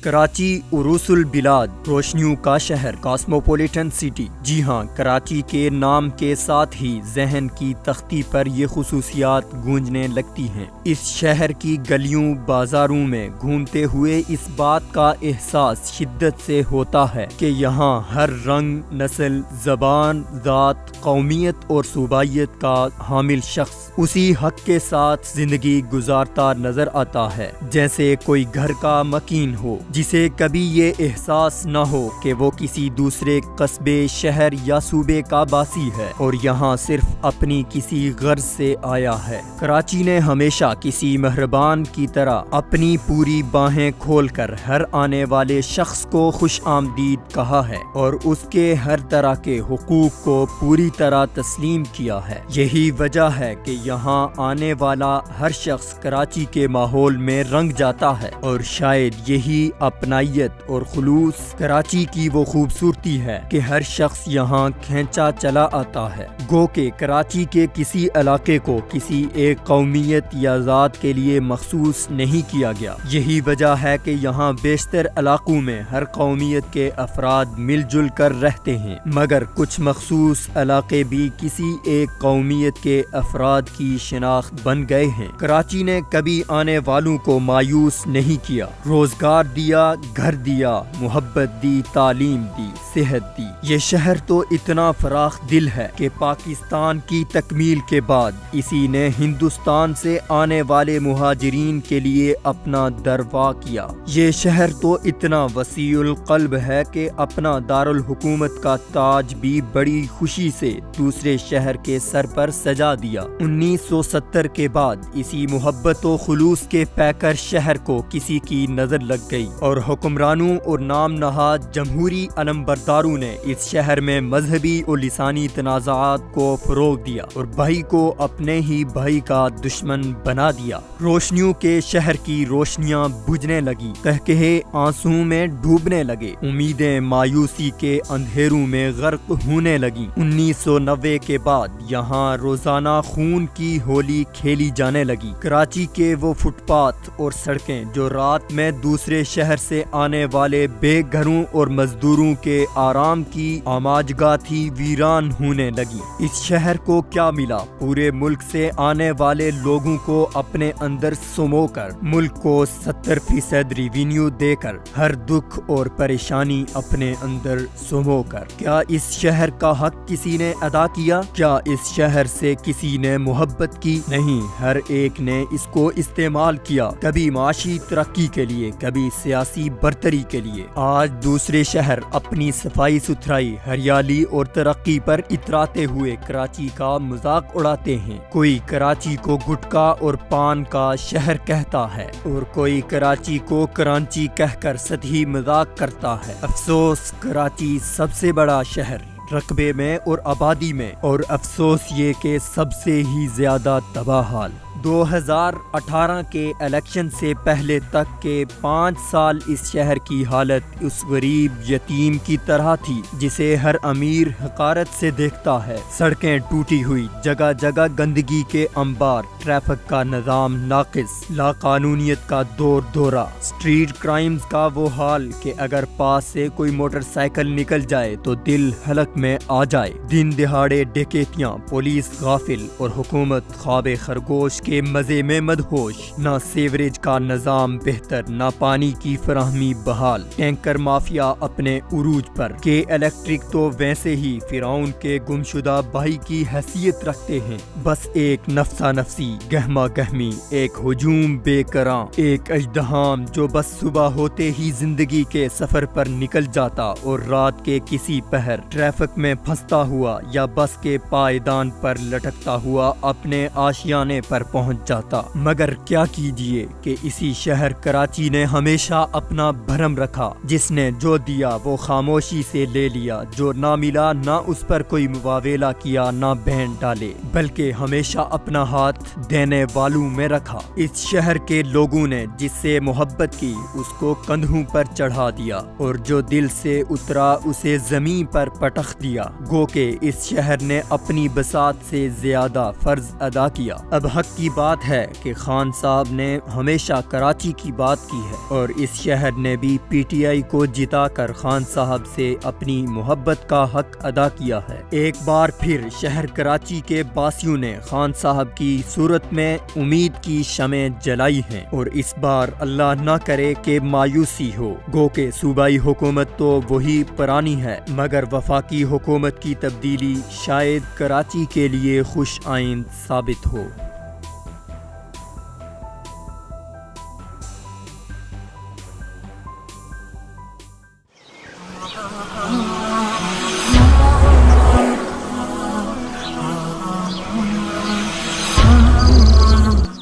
کراچی عروس البلاد، روشنیوں کا شہر، کاسموپولیٹن سٹی۔ جی ہاں، کراچی کے نام کے ساتھ ہی ذہن کی تختی پر یہ خصوصیات گونجنے لگتی ہیں۔ اس شہر کی گلیوں بازاروں میں گھومتے ہوئے اس بات کا احساس شدت سے ہوتا ہے کہ یہاں ہر رنگ، نسل، زبان، ذات، قومیت اور صوبائیت کا حامل شخص اسی حق کے ساتھ زندگی گزارتا نظر آتا ہے جیسے کوئی گھر کا مکین ہو، جسے کبھی یہ احساس نہ ہو کہ وہ کسی دوسرے قصبے، شہر یا صوبے کا باسی ہے اور یہاں صرف اپنی کسی غرض سے آیا ہے۔ کراچی نے ہمیشہ کسی مہربان کی طرح اپنی پوری باہیں کھول کر ہر آنے والے شخص کو خوش آمدید کہا ہے اور اس کے ہر طرح کے حقوق کو پوری طرح تسلیم کیا ہے۔ یہی وجہ ہے کہ یہاں آنے والا ہر شخص کراچی کے ماحول میں رنگ جاتا ہے اور شاید یہی اپنائیت اور خلوص کراچی کی وہ خوبصورتی ہے کہ ہر شخص یہاں کھینچا چلا آتا ہے۔ گو کہ کراچی کے کسی علاقے کو کسی ایک قومیت یا ذات کے لیے مخصوص نہیں کیا گیا۔ یہی وجہ ہے کہ یہاں بیشتر علاقوں میں ہر قومیت کے افراد مل جل کر رہتے ہیں، مگر کچھ مخصوص علاقے بھی کسی ایک قومیت کے افراد کی شناخت بن گئے ہیں۔ کراچی نے کبھی آنے والوں کو مایوس نہیں کیا، روزگار دیا، گھر دیا، محبت دی، تعلیم دی، صحت دی۔ یہ شہر تو اتنا فراخ دل ہے کہ پاکستان کی تکمیل کے بعد اسی نے ہندوستان سے آنے والے مہاجرین کے لیے اپنا در وا کیا۔ یہ شہر تو اتنا وسیع القلب ہے کہ اپنا دارالحکومت کا تاج بھی بڑی خوشی سے دوسرے شہر کے سر پر سجا دیا۔ 1970 کے بعد اسی محبت و خلوص کے پیکر شہر کو کسی کی نظر لگ گئی اور حکمرانوں اور نام نہاد جمہوری علمبرداروں نے اس شہر میں مذہبی اور لسانی تنازعات کو فروغ دیا اور بھائی کو اپنے ہی بھائی کا دشمن بنا دیا۔ روشنیوں کے شہر کی روشنیاں بجھنے لگی، قہقہے آنسوؤں میں ڈوبنے لگے، امیدیں مایوسی کے اندھیروں میں غرق ہونے لگیں۔ 1990 کے بعد یہاں روزانہ خون کی ہولی کھیلی جانے لگی۔ کراچی کے وہ فٹ پاتھ اور سڑکیں جو رات میں دوسرے شہر سے آنے والے بے گھروں اور مزدوروں کے آرام کی آماجگاہ تھی، ویران ہونے لگی۔ اس شہر کو کیا ملا؟ پورے ملک سے آنے والے لوگوں کو اپنے اندر سمو کر، ملک کو 70% ریونیو دے کر، ہر دکھ اور پریشانی اپنے اندر سمو کر۔ کیا اس شہر کا حق کسی نے ادا کیا؟ کیا اس شہر سے کسی نے محبت کی؟ نہیں، ہر ایک نے اس کو استعمال کیا، کبھی معاشی ترقی کے لیے، کبھی سیاسی برتری کے لیے۔ آج دوسرے شہر اپنی صفائی ستھرائی، ہریالی اور ترقی پر اتراتے ہوئے کراچی کا مذاق اڑاتے ہیں۔ کوئی کراچی کو گٹکا اور پان کا شہر کہتا ہے اور کوئی کراچی کو کرانچی کہہ کر سطحی مذاق کرتا ہے۔ افسوس، کراچی سب سے بڑا شہر رقبے میں اور آبادی میں، اور افسوس یہ کہ سب سے ہی زیادہ تباہ حال۔ 2018 کے الیکشن سے پہلے تک کے 5 سال اس شہر کی حالت اس غریب یتیم کی طرح تھی جسے ہر امیر حقارت سے دیکھتا ہے۔ سڑکیں ٹوٹی ہوئی، جگہ جگہ گندگی کے انبار، ٹریفک کا نظام ناقص، لا قانونیت کا دور دورہ، اسٹریٹ کرائمز کا وہ حال کہ اگر پاس سے کوئی موٹر سائیکل نکل جائے تو دل حلق میں آ جائے۔ دن دہاڑے ڈکیتیاں، پولیس غافل اور حکومت خواب خرگوش کے مزے میں مدہوش۔ نہ سیوریج کا نظام بہتر، نہ پانی کی فراہمی بحال، ٹینکر مافیا اپنے عروج پر، کہ الیکٹرک تو ویسے ہی فرعون کے گمشدہ بھائی کی حیثیت رکھتے ہیں۔ بس ایک نفسا نفسی، گہما گہمی، ایک ہجوم بے کراں، ایک اژدہام جو بس صبح ہوتے ہی زندگی کے سفر پر نکل جاتا اور رات کے کسی پہر ٹریفک میں پھنستا ہوا یا بس کے پائیدان پر لٹکتا ہوا اپنے آشیانے پر پہنچ جاتا۔ مگر کیا کیجئے کہ اسی شہر کراچی نے ہمیشہ اپنا بھرم رکھا، جس نے جو دیا وہ خاموشی سے لے لیا، جو نہ ملا نہ اس پر کوئی مواویلا کیا، نہ بین ڈالے، بلکہ ہمیشہ اپنا ہاتھ دینے والوں میں رکھا۔ اس شہر کے لوگوں نے جس سے محبت کی اس کو کندھوں پر چڑھا دیا اور جو دل سے اترا اسے زمین پر پٹخ دیا۔ گو کہ اس شہر نے اپنی بساط سے زیادہ فرض ادا کیا۔ اب حق کی کی بات ہے کہ خان صاحب نے ہمیشہ کراچی کی بات کی ہے اور اس شہر نے بھی پی ٹی آئی کو جتا کر خان صاحب سے اپنی محبت کا حق ادا کیا ہے۔ ایک بار پھر شہر کراچی کے باسیوں نے خان صاحب کی صورت میں امید کی شمع جلائی ہیں اور اس بار اللہ نہ کرے کہ مایوسی ہو، گو کہ صوبائی حکومت تو وہی پرانی ہے مگر وفاقی حکومت کی تبدیلی شاید کراچی کے لیے خوش آئند ثابت ہو۔